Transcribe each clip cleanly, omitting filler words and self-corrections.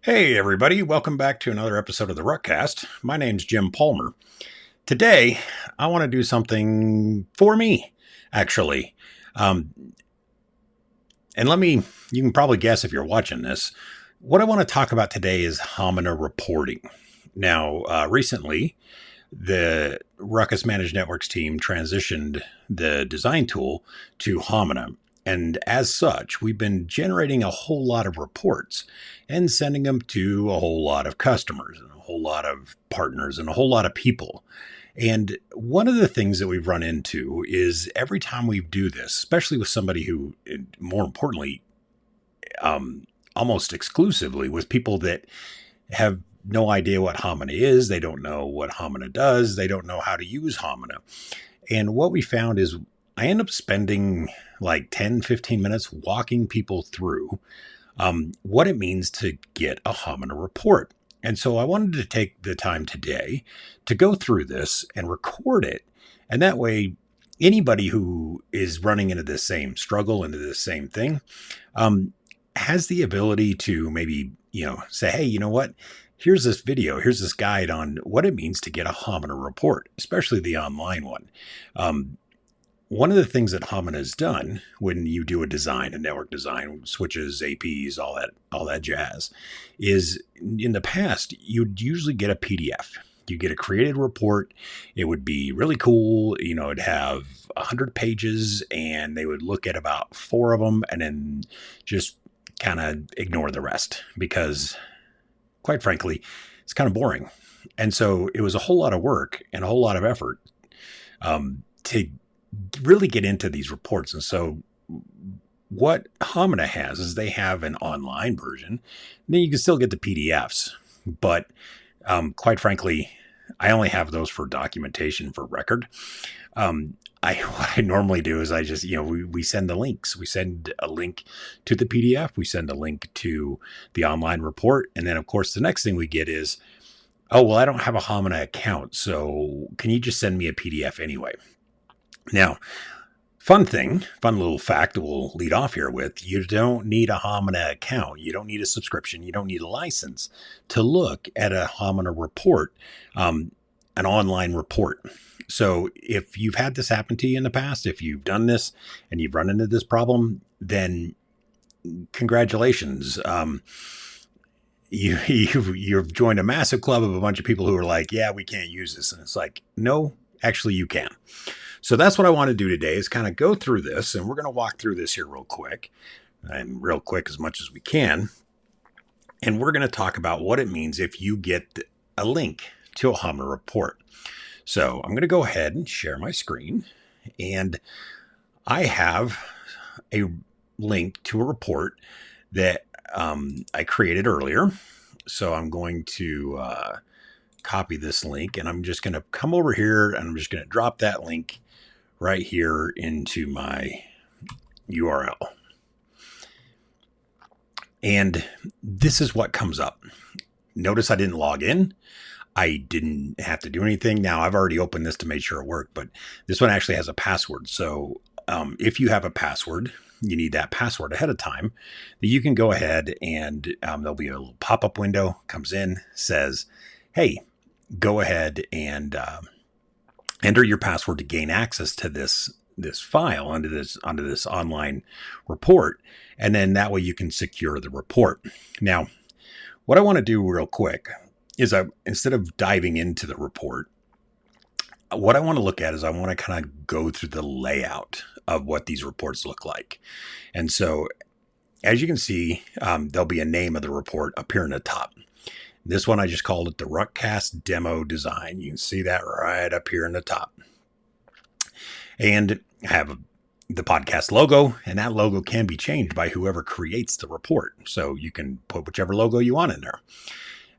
Hey everybody, welcome back to another episode of the RUCKCast. My name's Jim Palmer. Today, I want to do something for me, actually. Um, you can probably guess if you're watching this. What I want to talk about today is Hamina reporting. Now, recently, the Ruckus Managed Networks team transitioned the design tool to Hamina. And as such, we've been generating a whole lot of reports and sending them to a whole lot of customers and a whole lot of partners and a whole lot of people. And one of the things that we've run into is every time we do this, especially with somebody who, more importantly, almost exclusively with people that have no idea what Hamina is, they don't know what Hamina does, they don't know how to use Hamina. And what we found is I end up spending like 10, 15 minutes walking people through what it means to get a Hamina report. And so I wanted to take the time today to go through this and record it. And that way, anybody who is running into the same struggle, into the same thing, has the ability to maybe, say, hey, you know what? Here's this video, here's this guide on what it means to get a Hamina report, especially the online one. One of the things that Hamina has done when you do a design, a network design, switches, APs, all that jazz, is in the past, you'd usually get a PDF. You get a created report. It would be really cool. It'd have 100 pages and they would look at about 4 of them and then just kind of ignore the rest because, quite frankly, it's kind of boring. And so it was a whole lot of work and a whole lot of effort to really get into these reports. And so what Hamina has is they have an online version. And then you can still get the PDFs. But quite frankly, I only have those for documentation for record. What I normally do is I just, we send the links. We send a link to the PDF. We send a link to the online report. And then, of course, the next thing we get is, oh, well, I don't have a Hamina account. So can you just send me a PDF anyway? Now, fun little fact that we'll lead off here with, you don't need a Hamina account. You don't need a subscription. You don't need a license to look at a Hamina report, an online report. So if you've had this happen to you in the past, if you've done this and you've run into this problem, then congratulations. You've joined a massive club of a bunch of people who are like, yeah, we can't use this. And it's like, no, actually you can. So that's what I want to do today is kind of go through this, and we're going to walk through this here real quick as much as we can. And we're going to talk about what it means if you get a link to a Hamina report. So I'm going to go ahead and share my screen, and I have a link to a report that I created earlier. So I'm going to copy this link, and I'm just going to come over here, and I'm just going to drop that link right here into my URL. And this is what comes up. Notice I didn't log in. I didn't have to do anything. Now, I've already opened this to make sure it worked, but this one actually has a password. So if you have a password, you need that password ahead of time. You can go ahead and there'll be a little pop-up window, comes in, says, hey, go ahead and enter your password to gain access to this file onto this online report. And then that way you can secure the report. Now, what I want to do real quick is instead of diving into the report, what I want to look at is I want to kind of go through the layout of what these reports look like. And so as you can see, there'll be a name of the report up here in the top. This one, I just called it the RUCKCast demo design. You can see that right up here in the top. And I have the podcast logo, and that logo can be changed by whoever creates the report. So you can put whichever logo you want in there.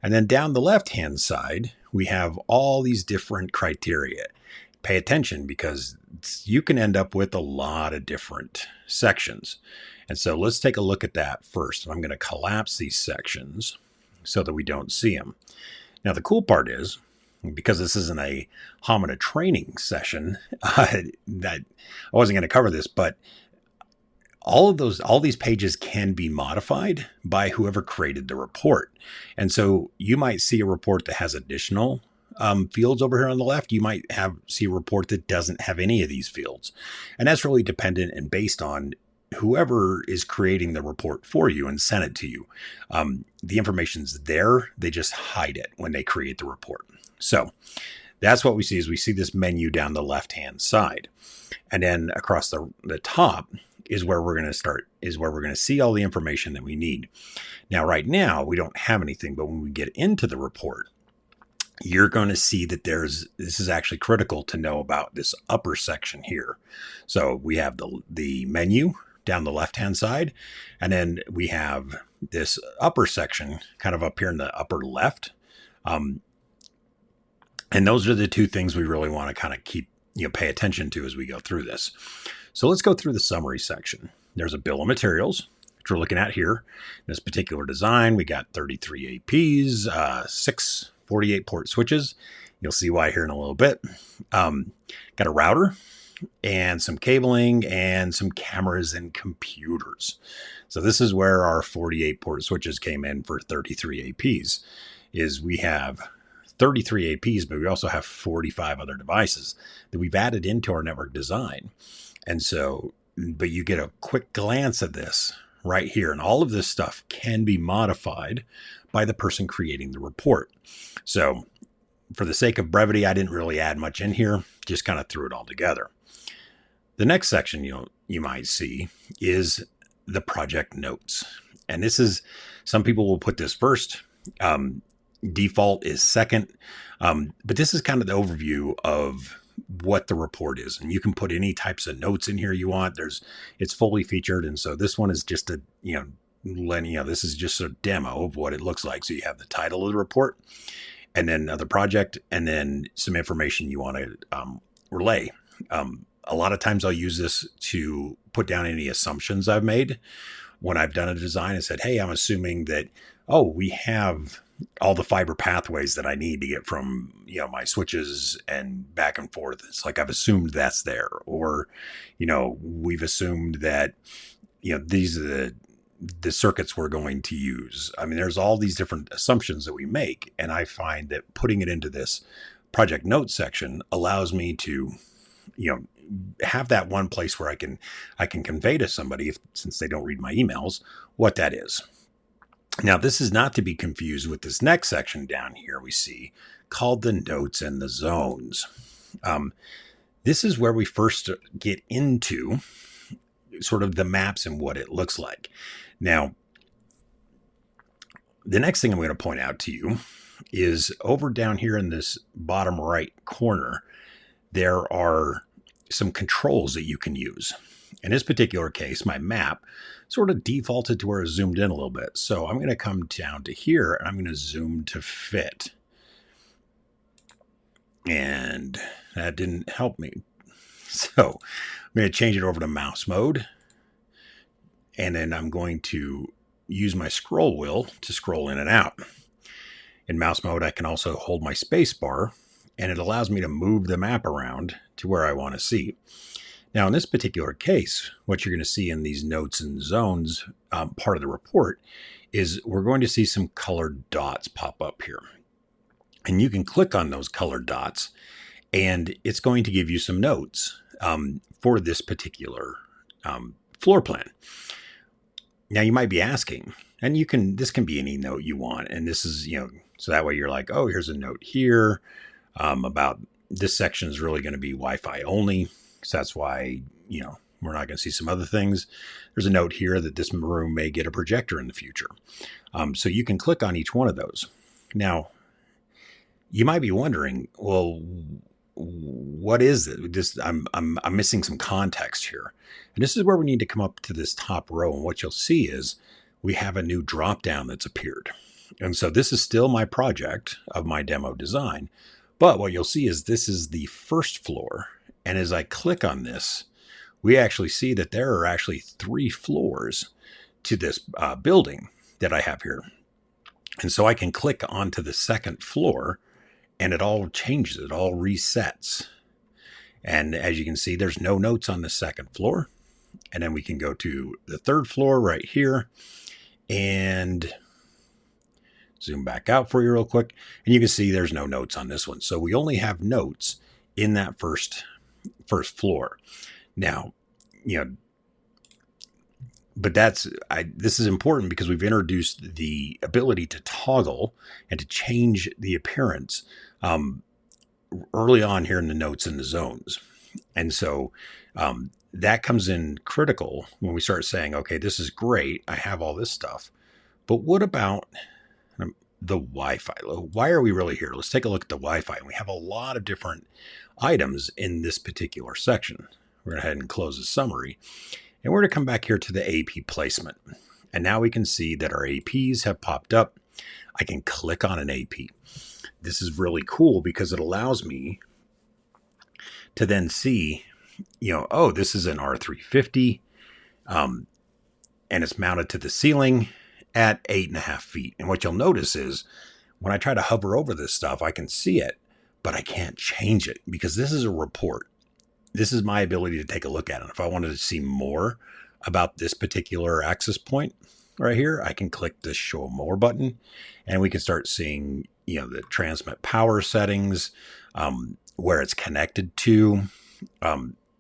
And then down the left-hand side, we have all these different criteria. Pay attention because you can end up with a lot of different sections. And so let's take a look at that first. And I'm going to collapse these sections so that we don't see them. Now, the cool part is, because this isn't a Hamina training session, that I wasn't going to cover this, but all these pages can be modified by whoever created the report. And so you might see a report that has additional fields over here on the left. You might see a report that doesn't have any of these fields. And that's really dependent and based on whoever is creating the report for you and sent it to you. The information's there. They just hide it when they create the report. So that's what we see is we see this menu down the left-hand side. And then across the top is where we're going to start, is where we're going to see all the information that we need. Now, right now, we don't have anything, but when we get into the report, you're going to see that this is actually critical to know about this upper section here. So we have the menu down the left-hand side, and then we have this upper section kind of up here in the upper left. And those are the two things we really want to kind of pay attention to as we go through this. So let's go through the summary section. There's a bill of materials, which we're looking at here. In this particular design, we got 33 APs, 6 48 port switches. You'll see why here in a little bit. Got a router and some cabling and some cameras and computers. So this is where our 48 port switches came in for 33 APs. Is we have 33 APs, but we also have 45 other devices that we've added into our network design. And so, but you get a quick glance at this right here. And all of this stuff can be modified by the person creating the report. So for the sake of brevity, I didn't really add much in here, just kind of threw it all together. The next section you might see is the project notes. And this is, some people will put this first. Default is second. But this is kind of the overview of what the report is. And you can put any types of notes in here you want. It's fully featured. And so this one is just this is just a demo of what it looks like. So you have the title of the report and then the project and then some information you want to relay. A lot of times I'll use this to put down any assumptions I've made when I've done a design and said, hey, I'm assuming that, we have all the fiber pathways that I need to get from, my switches and back and forth. It's like, I've assumed that's there, or, we've assumed that, these are the circuits we're going to use. I mean, there's all these different assumptions that we make. And I find that putting it into this project notes section allows me to, have that one place where I can convey to somebody, since they don't read my emails, what that is. Now, this is not to be confused with this next section down here we see called the notes and the zones. This is where we first get into sort of the maps and what it looks like. Now, the next thing I'm going to point out to you is over down here in this bottom right corner, there are some controls that you can use. In this particular case, my map sort of defaulted to where it zoomed in a little bit. So I'm going to come down to here and I'm going to zoom to fit. And that didn't help me. So I'm going to change it over to mouse mode. And then I'm going to use my scroll wheel to scroll in and out. In mouse mode, I can also hold my space bar and it allows me to move the map around to where I want to see. Now, in this particular case, what you're going to see in these notes and zones part of the report is we're going to see some colored dots pop up here. And you can click on those colored dots and it's going to give you some notes for this particular floor plan. Now, you might be asking, and this can be any note you want. And this is, so that way you're like, oh, here's a note here about this section is really going to be Wi-Fi only. So that's why, we're not going to see some other things. There's a note here that this room may get a projector in the future. So you can click on each one of those. Now, you might be wondering, well, what is it? I'm missing some context here. And this is where we need to come up to this top row. And what you'll see is we have a new drop down that's appeared. And so this is still my project of my demo design. But what you'll see is this is the first floor. And as I click on this, we actually see that there are actually 3 floors to this building that I have here. And so I can click onto the second floor and it all changes, it all resets. And as you can see, there's no notes on the second floor. And then we can go to the third floor right here and zoom back out for you real quick. And you can see there's no notes on this one. So we only have notes in that first floor. Now, but this is important because we've introduced the ability to toggle and to change the appearance early on here in the notes and the zones. And so that comes in critical when we start saying, okay, this is great. I have all this stuff. But what about the Wi-Fi? Why are we really here? Let's take a look at the Wi-Fi. And we have a lot of different items in this particular section. We're going to go ahead and close the summary. And we're going to come back here to the AP placement. And now we can see that our APs have popped up. I can click on an AP. This is really cool because it allows me to then see, oh, this is an R350. And it's mounted to the ceiling at 8.5 feet. And what you'll notice is when I try to hover over this stuff, I can see it, but I can't change it because this is a report. This is my ability to take a look at it. If I wanted to see more about this particular access point right here, I can click the show more button and we can start seeing, the transmit power settings, where it's connected to,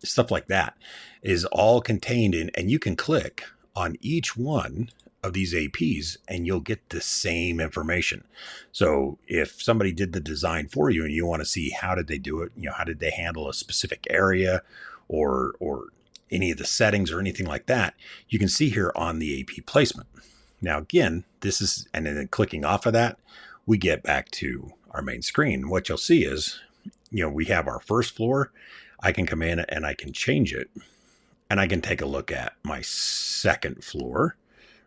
stuff like that is all contained in, and you can click on each one of these APs and you'll get the same information. So if somebody did the design for you and you want to see how did they do it, how did they handle a specific area or any of the settings or anything like that, you can see here on the AP placement. Now, again, this is, and then clicking off of that, we get back to our main screen. What you'll see is, we have our first floor. I can come in and I can change it and I can take a look at my second floor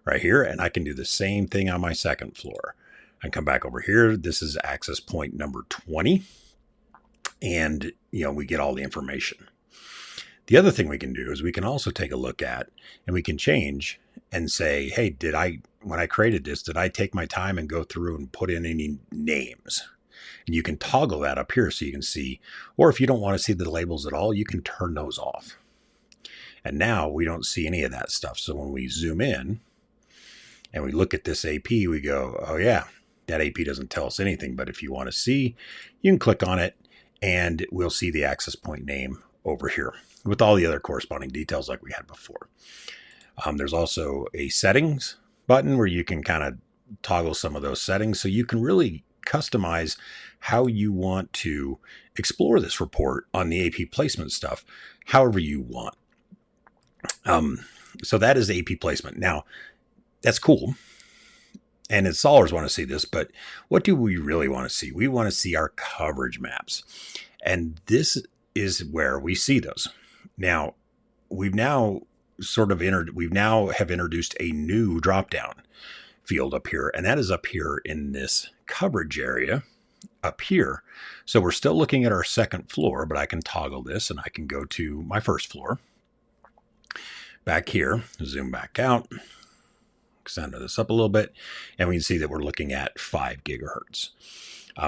right here. And I can do the same thing on my second floor. I come back over here. This is access point number 20. And, we get all the information. The other thing we can do is we can also take a look at and we can change and say, hey, when I created this, did I take my time and go through and put in any names? And you can toggle that up here so you can see, or if you don't want to see the labels at all, you can turn those off. And now we don't see any of that stuff. So when we zoom in and we look at this AP, we go, oh yeah, that AP doesn't tell us anything. But if you want to see, you can click on it and we'll see the access point name over here with all the other corresponding details like we had before. There's also a settings button where you can kind of toggle some of those settings so you can really customize how you want to explore this report on the AP placement stuff, however you want. So that is AP placement. Now, that's cool. And installers want to see this, but what do we really want to see? We want to see our coverage maps. And this is where we see those. Now, we've now have introduced a new drop-down field up here, and that is up here in this coverage area up here. So we're still looking at our second floor, but I can toggle this and I can go to my first floor. Back here, zoom back out, extend this up a little bit, and we can see that we're looking at 5 gigahertz.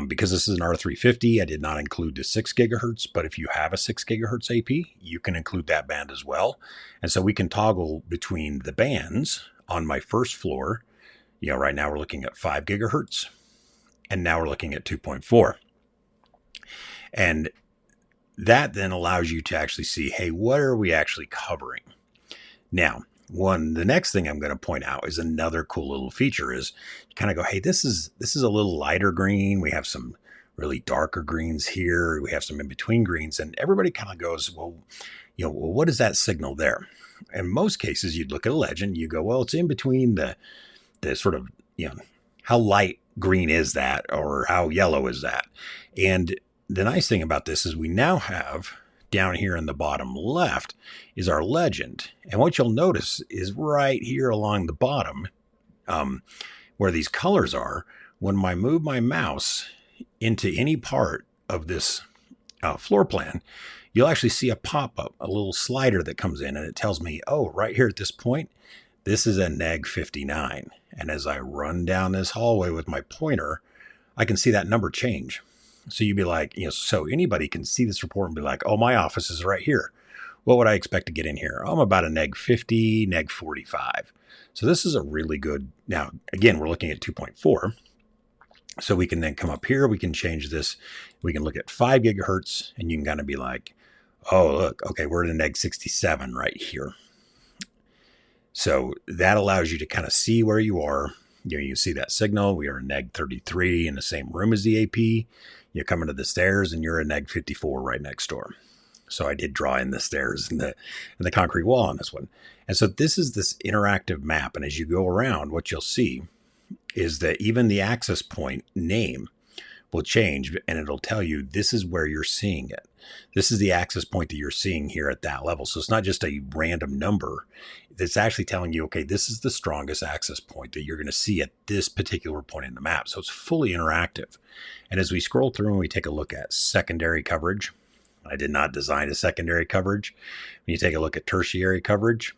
Because this is an R350, I did not include the 6 gigahertz, but if you have a 6 gigahertz AP, you can include that band as well. And so we can toggle between the bands on my first floor. Right now we're looking at 5 gigahertz, and now we're looking at 2.4. And that then allows you to actually see, hey, what are we actually covering? Now, the next thing I'm going to point out is another cool little feature is you kind of go, hey, this is a little lighter green. We have some really darker greens here. We have some in between greens, and everybody kind of goes, well, what is that signal there? In most cases, you'd look at a legend, you go, well, it's in between the sort of, how light green is that, or how yellow is that? And the nice thing about this is we now have down here in the bottom left is our legend. And what you'll notice is right here along the bottom, where these colors are, when I move my mouse into any part of this floor plan, you'll actually see a pop-up, a little slider that comes in, and it tells me, oh, right here at this point, this is a neg 59. And as I run down this hallway with my pointer, I can see that number change. So you'd be like, so anybody can see this report and be like, oh, my office is right here. what would I expect to get in here? I'm about a neg 50, neg 45. So this is a really good, now again, we're looking at 2.4. So we can then come up here, we can change this. We can look at 5 gigahertz and you can kind of be like, oh, look, okay, we're at a neg 67 right here. So that allows you to kind of see where you are. You can see that signal. We are a neg 33 in the same room as the AP. You come into the stairs and you're a neg 54 right next door. So I did draw in the stairs and the concrete wall on this one. And so this is this interactive map. And as you go around, what you'll see is that even the access point name will change, and it'll tell you this is where you're seeing it. This is the access point that you're seeing here at that level. So it's not just a random number. It's actually telling you, okay, this is the strongest access point that you're going to see at this particular point in the map. So it's fully interactive. And as we scroll through and we take a look at secondary coverage, I did not design a secondary coverage. When you take a look at tertiary coverage,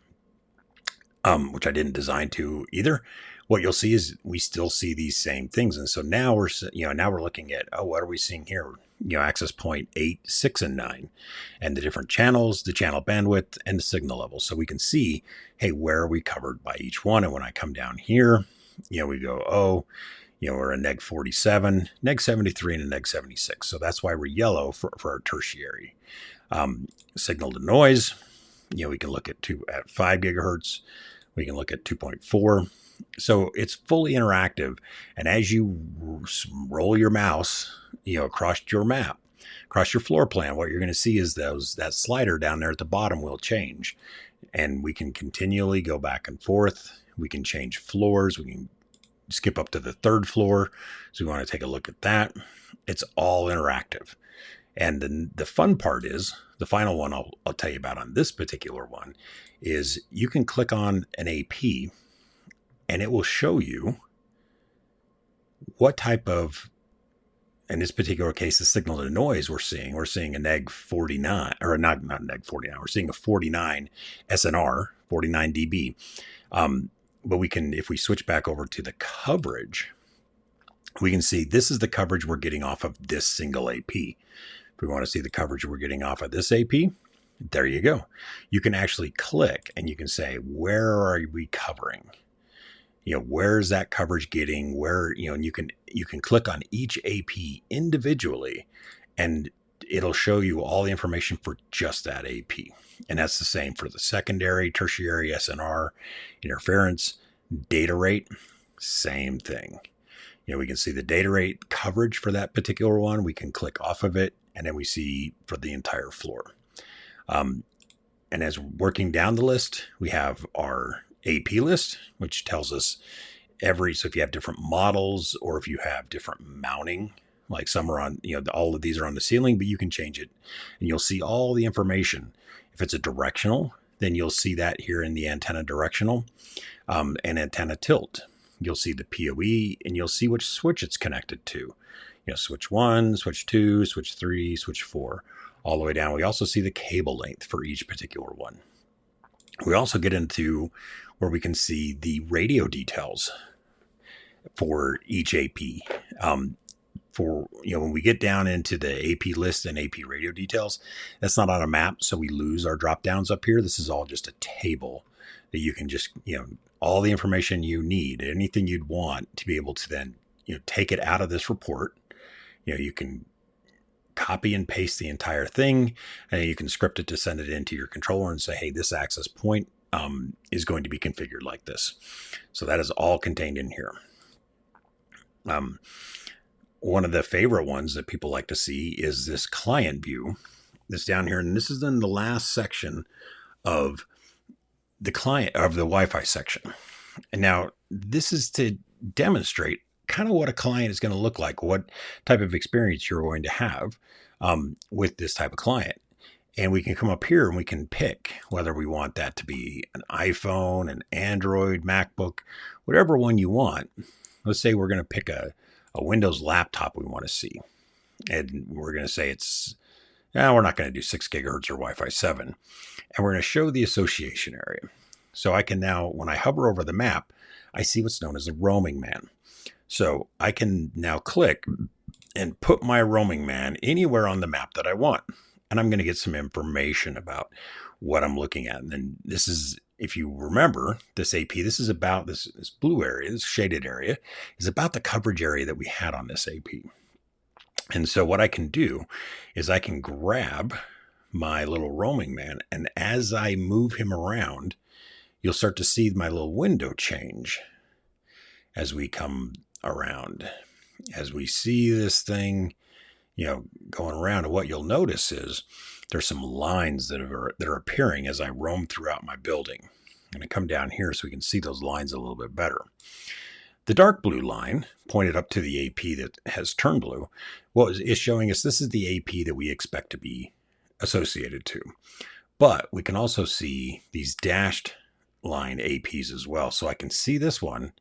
which I didn't design to either, what you'll see is we still see these same things. And so now we're looking at, what are we seeing here? Access point 8, 6, and 9, and the different channels, the channel bandwidth, and the signal level. So we can see, hey, where are we covered by each one? And when I come down here, we go, we're a neg 47, neg 73, and a neg 76. So that's why we're yellow for our tertiary. Signal to noise, we can look at 5 gigahertz. We can look at 2.4. So it's fully interactive. And as you roll your mouse, across your map, across your floor plan, what you're going to see is that slider down there at the bottom will change. And we can continually go back and forth. We can change floors. We can skip up to the 3rd floor. So we want to take a look at that. It's all interactive. And then the fun part is, the final one I'll tell you about on this particular one is you can click on an AP and it will show you what type of, in this particular case, the signal to noise we're seeing. We're seeing a neg 49, or not neg 49. We're seeing a 49 SNR, 49 dB. But we can, if we switch back over to the coverage, we can see this is the coverage we're getting off of this single AP. If we want to see the coverage we're getting off of this AP, there you go. You can actually click and you can say, where are we covering? Where's that coverage getting? Where, and you can click on each AP individually and it'll show you all the information for just that AP. And that's the same for the secondary, tertiary, SNR, interference, data rate, same thing. We can see the data rate coverage for that particular one. We can click off of it and then we see for the entire floor. And as working down the list, we have our AP list, which tells us so if you have different models or if you have different mounting, like some are on, all of these are on the ceiling, but you can change it and you'll see all the information. If it's a directional, then you'll see that here in the antenna directional and antenna tilt. You'll see the PoE and you'll see which switch it's connected to. Switch 1, switch 2, switch 3, switch 4, all the way down. We also see the cable length for each particular one. We also get into where we can see the radio details for each AP. When we get down into the AP list and AP radio details, that's not on a map, so we lose our drop downs up here. This is all just a table that you can just, all the information you need, anything you'd want to be able to then, take it out of this report. You can copy and paste the entire thing, and you can script it to send it into your controller and say, hey, this access point is going to be configured like this. So that is all contained in here. One of the favorite ones that people like to see is this client view that's down here. And this is in the last section of the client of the Wi-Fi section. And now this is to demonstrate kind of what a client is going to look like, what type of experience you're going to have with this type of client. And we can come up here and we can pick whether we want that to be an iPhone, an Android, MacBook, whatever one you want. Let's say we're going to pick a Windows laptop we want to see. And we're going to say we're not going to do 6 gigahertz or Wi-Fi 7. And we're going to show the association area. So I can now, when I hover over the map, I see what's known as a roaming man. So I can now click and put my roaming man anywhere on the map that I want. And I'm going to get some information about what I'm looking at. And then this is, if you remember this AP, this is about this blue area, this shaded area is about the coverage area that we had on this AP. And so what I can do is I can grab my little roaming man, and as I move him around, you'll start to see my little window change as we come around. As we see this thing, going around, and what you'll notice is there's some lines that are appearing as I roam throughout my building. I'm going to come down here so we can see those lines a little bit better. The dark blue line pointed up to the AP that has turned blue is showing us this is the AP that we expect to be associated to. But we can also see these dashed line APs as well. So I can see this one,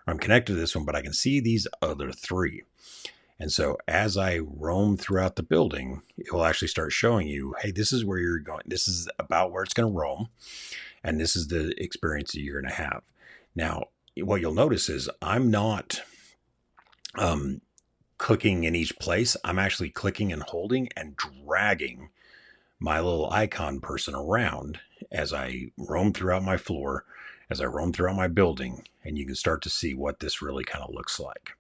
or I'm connected to this one, but I can see these other three. And so as I roam throughout the building, it will actually start showing you, hey, this is where you're going. This is about where it's going to roam. And this is the experience that you're going to have. Now, what you'll notice is I'm not clicking in each place. I'm actually clicking and holding and dragging my little icon person around as I roam throughout my floor, as I roam throughout my building, and you can start to see what this really kind of looks like.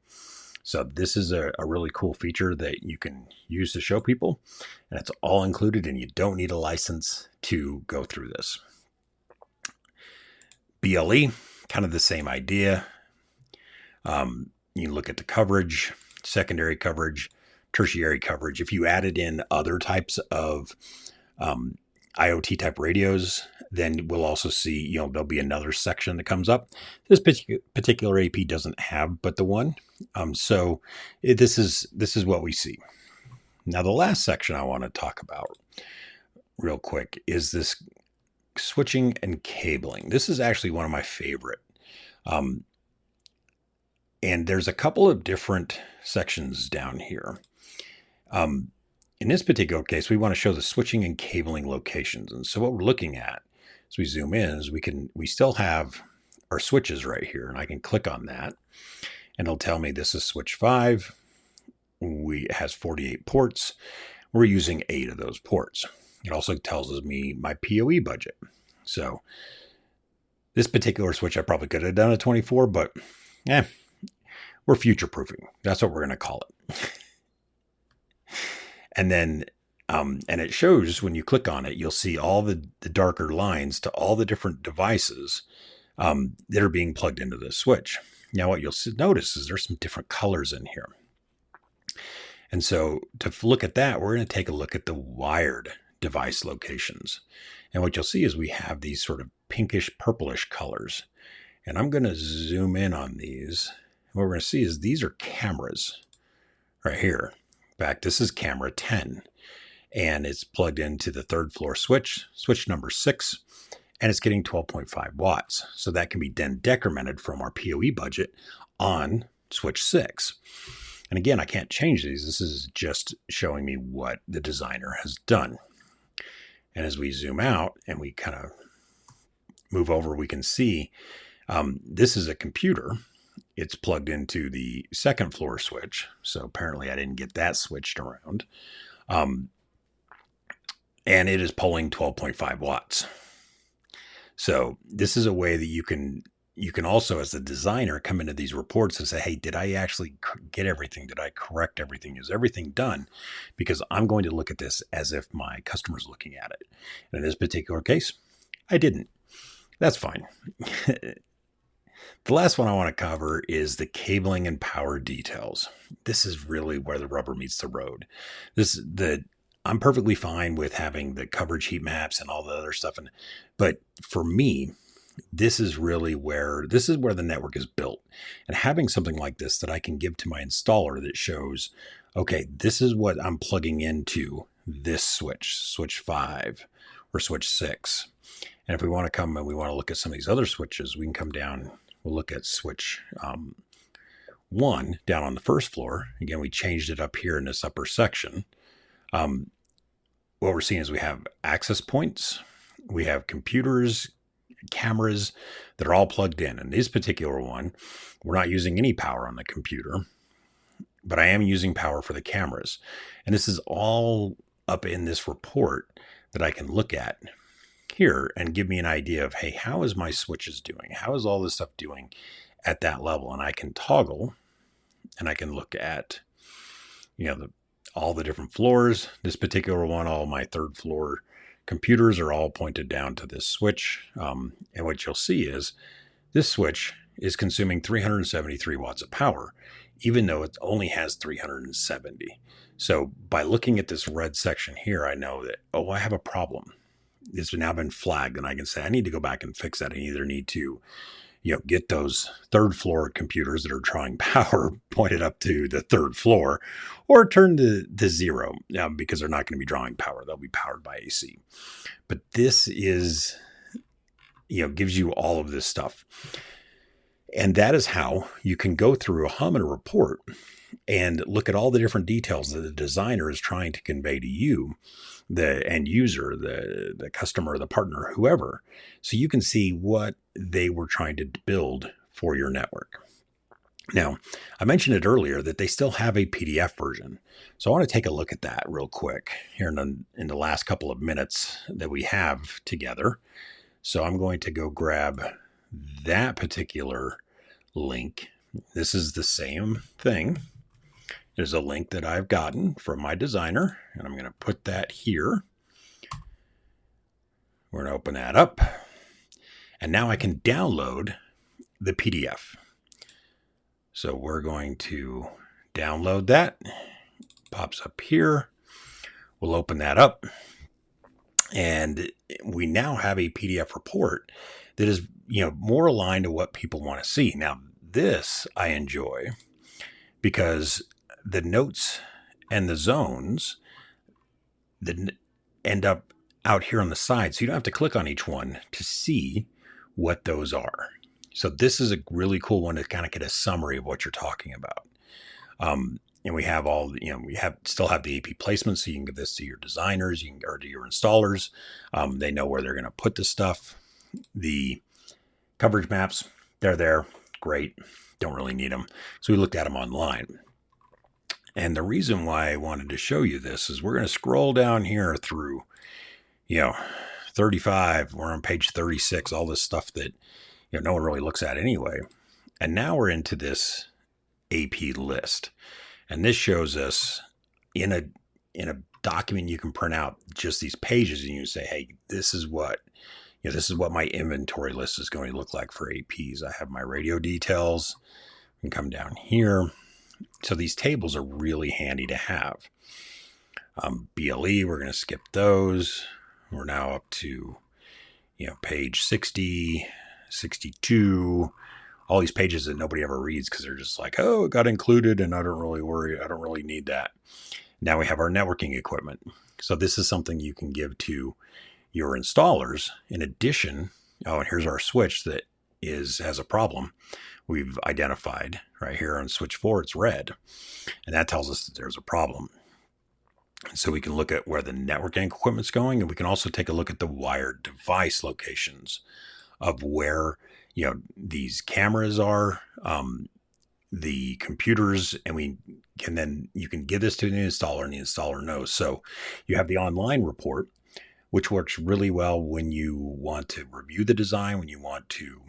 So this is a really cool feature that you can use to show people, and it's all included, and you don't need a license to go through this. BLE, kind of the same idea. You look at the coverage, secondary coverage, tertiary coverage. If you added in other types of IoT type radios, then we'll also see, there'll be another section that comes up. This particular AP doesn't have but the one. This is what we see. Now, the last section I want to talk about real quick is this switching and cabling. This is actually one of my favorite. And there's a couple of different sections down here. In this particular case, we want to show the switching and cabling locations. And so what we're looking at as we zoom in is we still have our switches right here, and I can click on that and it'll tell me this is switch 5. It has 48 ports. We're using 8 of those ports. It also tells me my PoE budget. So this particular switch, I probably could have done a 24, but we're future proofing. That's what we're going to call it. And then, and it shows when you click on it, you'll see all the darker lines to all the different devices that are being plugged into this switch. Now, what you'll notice is there's some different colors in here. And so to look at that, we're going to take a look at the wired device locations. And what you'll see is we have these sort of pinkish purplish colors. And I'm going to zoom in on these. What we're going to see is these are cameras right here. In fact, this is camera 10, and it's plugged into the 3rd floor switch number 6, and it's getting 12.5 watts. So that can be then decremented from our PoE budget on switch 6. And again, I can't change these. This is just showing me what the designer has done. And as we zoom out and we kind of move over, we can see this is a computer. It's plugged into the 2nd floor switch. So apparently I didn't get that switched around. And it is pulling 12.5 watts. So this is a way that you can also, as a designer, come into these reports and say, hey, did I actually get everything? Did I correct everything? Is everything done? Because I'm going to look at this as if my customer's looking at it. And in this particular case, I didn't. That's fine. The last one I want to cover is the cabling and power details. This is really where the rubber meets the road. I'm perfectly fine with having the coverage heat maps and all the other stuff. But for me, this is where the network is built. And having something like this that I can give to my installer that shows, okay, this is what I'm plugging into this switch 5 or switch 6. And if we want to come and we want to look at some of these other switches, we can come down. We'll look at switch 1 down on the 1st floor. Again, we changed it up here in this upper section. What we're seeing is we have access points. We have computers, cameras that are all plugged in. And this particular one, we're not using any power on the computer, but I am using power for the cameras. And this is all up in this report that I can look at here and give me an idea of, hey, how is my switches doing? How is all this stuff doing at that level? And I can toggle and I can look at, all the different floors. This particular one, all my third floor computers are all pointed down to this switch. And what you'll see is this switch is consuming 373 watts of power, even though it only has 370. So by looking at this red section here, I know that, I have a problem. It's now been flagged, and I can say I need to go back and fix that. I either need to, get those third floor computers that are drawing power pointed up to the third floor, or turn to zero, because they're not going to be drawing power. They'll be powered by AC. But this is, gives you all of this stuff. And that is how you can go through a Hamina report and look at all the different details that the designer is trying to convey to you, the end user, the customer, the partner, whoever, so you can see what they were trying to build for your network. Now, I mentioned it earlier that they still have a PDF version. So I want to take a look at that real quick here in the last couple of minutes that we have together. So I'm going to go grab that particular link. This is the same thing. There's a link that I've gotten from my designer, and I'm going to put that here. We're going to open that up. And now I can download the PDF. So we're going to download that. Pops up here. We'll open that up. And we now have a PDF report that is, more aligned to what people want to see. Now, this I enjoy because the notes and the zones that end up out here on the side. So you don't have to click on each one to see what those are. So this is a really cool one to kind of get a summary of what you're talking about. And we have still have the AP placement. So you can give this to your designers, or to your installers. They know where they're going to put this stuff. The coverage maps, they're there. Great. Don't really need them. So we looked at them online. And the reason why I wanted to show you this is we're going to scroll down here through, 35. We're on page 36, all this stuff that, no one really looks at anyway. And now we're into this AP list. And this shows us in a document you can print out just these pages, and you say, hey, this is what my inventory list is going to look like for APs. I have my radio details. We can come down here. So these tables are really handy to have. BLE, we're going to skip those. We're now up to, page 60, 62, all these pages that nobody ever reads because they're just like, it got included and I don't really worry. I don't really need that. Now we have our networking equipment. So this is something you can give to your installers. In addition, and here's our switch that has a problem. We've identified right here on switch 4, it's red. And that tells us that there's a problem. So we can look at where the networking equipment's going, and we can also take a look at the wired device locations of where, these cameras are, the computers, and you can give this to the installer, and the installer knows. So you have the online report, which works really well when you want to review the design, when you want to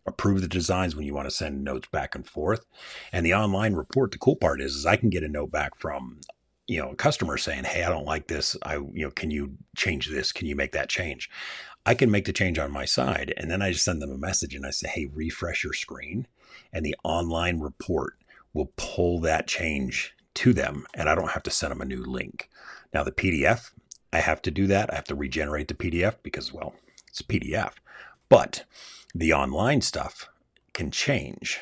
approve the designs, when you want to send notes back and forth. And the online report, the cool part is I can get a note back from, a customer saying, hey, I don't like this. Can you change this? Can you make that change? I can make the change on my side. And then I just send them a message and I say, hey, refresh your screen. And the online report will pull that change to them. And I don't have to send them a new link. Now the PDF, I have to do that. I have to regenerate the PDF because, it's a PDF. But the online stuff can change.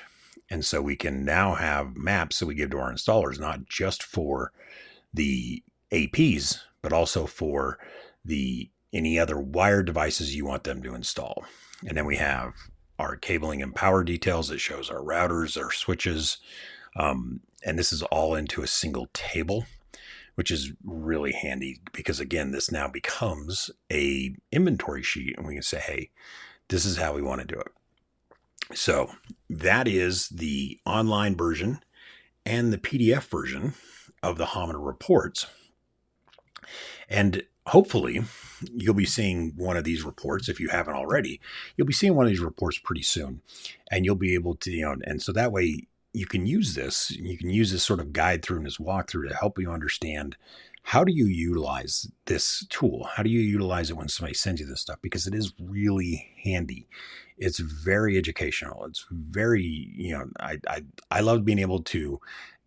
And so we can now have maps that we give to our installers, not just for the APs, but also for any other wired devices you want them to install. And then we have our cabling and power details that shows our routers, our switches. And this is all into a single table, which is really handy because, again, this now becomes a inventory sheet, and we can say, hey, this is how we want to do it. So that is the online version and the PDF version of the Hamina reports. And hopefully you'll be seeing one of these reports. If you haven't already, you'll be seeing one of these reports pretty soon, and you'll be able to, and so that way you can use this sort of guide through and this walkthrough to help you understand how do you utilize this tool? How do you utilize it when somebody sends you this stuff? Because it is really handy. It's very educational. It's very, I love being able to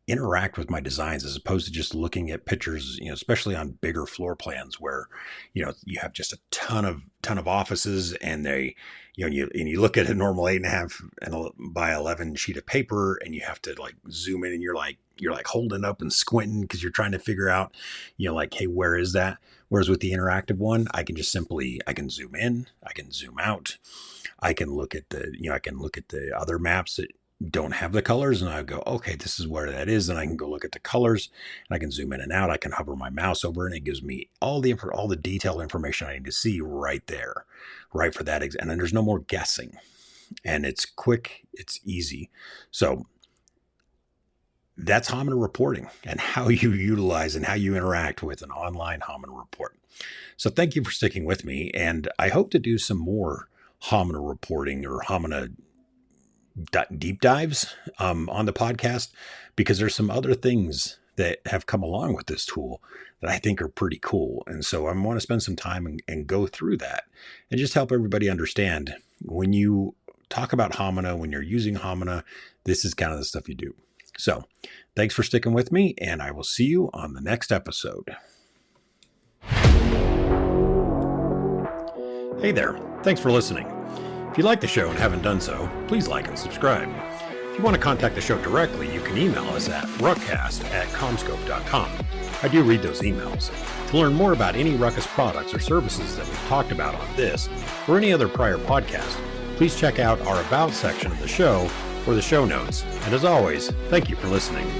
interact with my designs as opposed to just looking at pictures, especially on bigger floor plans where, you have just a ton of offices, and they, and you look at a normal 8.5 by 11 sheet of paper, and you have to like zoom in, and you're like holding up and squinting because you're trying to figure out, like, hey, where is that? Whereas with the interactive one, I can just I can zoom in, I can zoom out, I can look at the other maps that don't have the colors, and I go, okay, this is where that is, and I can go look at the colors, and I can zoom in and out. I can hover my mouse over, and it gives me all the detailed information I need to see right there, right for that. And then there's no more guessing, and it's quick, it's easy. So that's Hamina reporting and how you utilize and how you interact with an online Hamina report. So thank you for sticking with me, and I hope to do some more Hamina reporting or Hamina deep dives on the podcast, because there's some other things that have come along with this tool that I think are pretty cool. And so I want to spend some time and go through that and just help everybody understand when you talk about Hamina, when you're using Hamina, this is kind of the stuff you do. So thanks for sticking with me, and I will see you on the next episode. Hey there. Thanks for listening. If you like the show and haven't done so, please like and subscribe. If you want to contact the show directly, you can email us at ruckcast@comscope.com. I do read those emails. To learn more about any Ruckus products or services that we've talked about on this or any other prior podcast, please check out our About section of the show or the show notes. And as always, thank you for listening.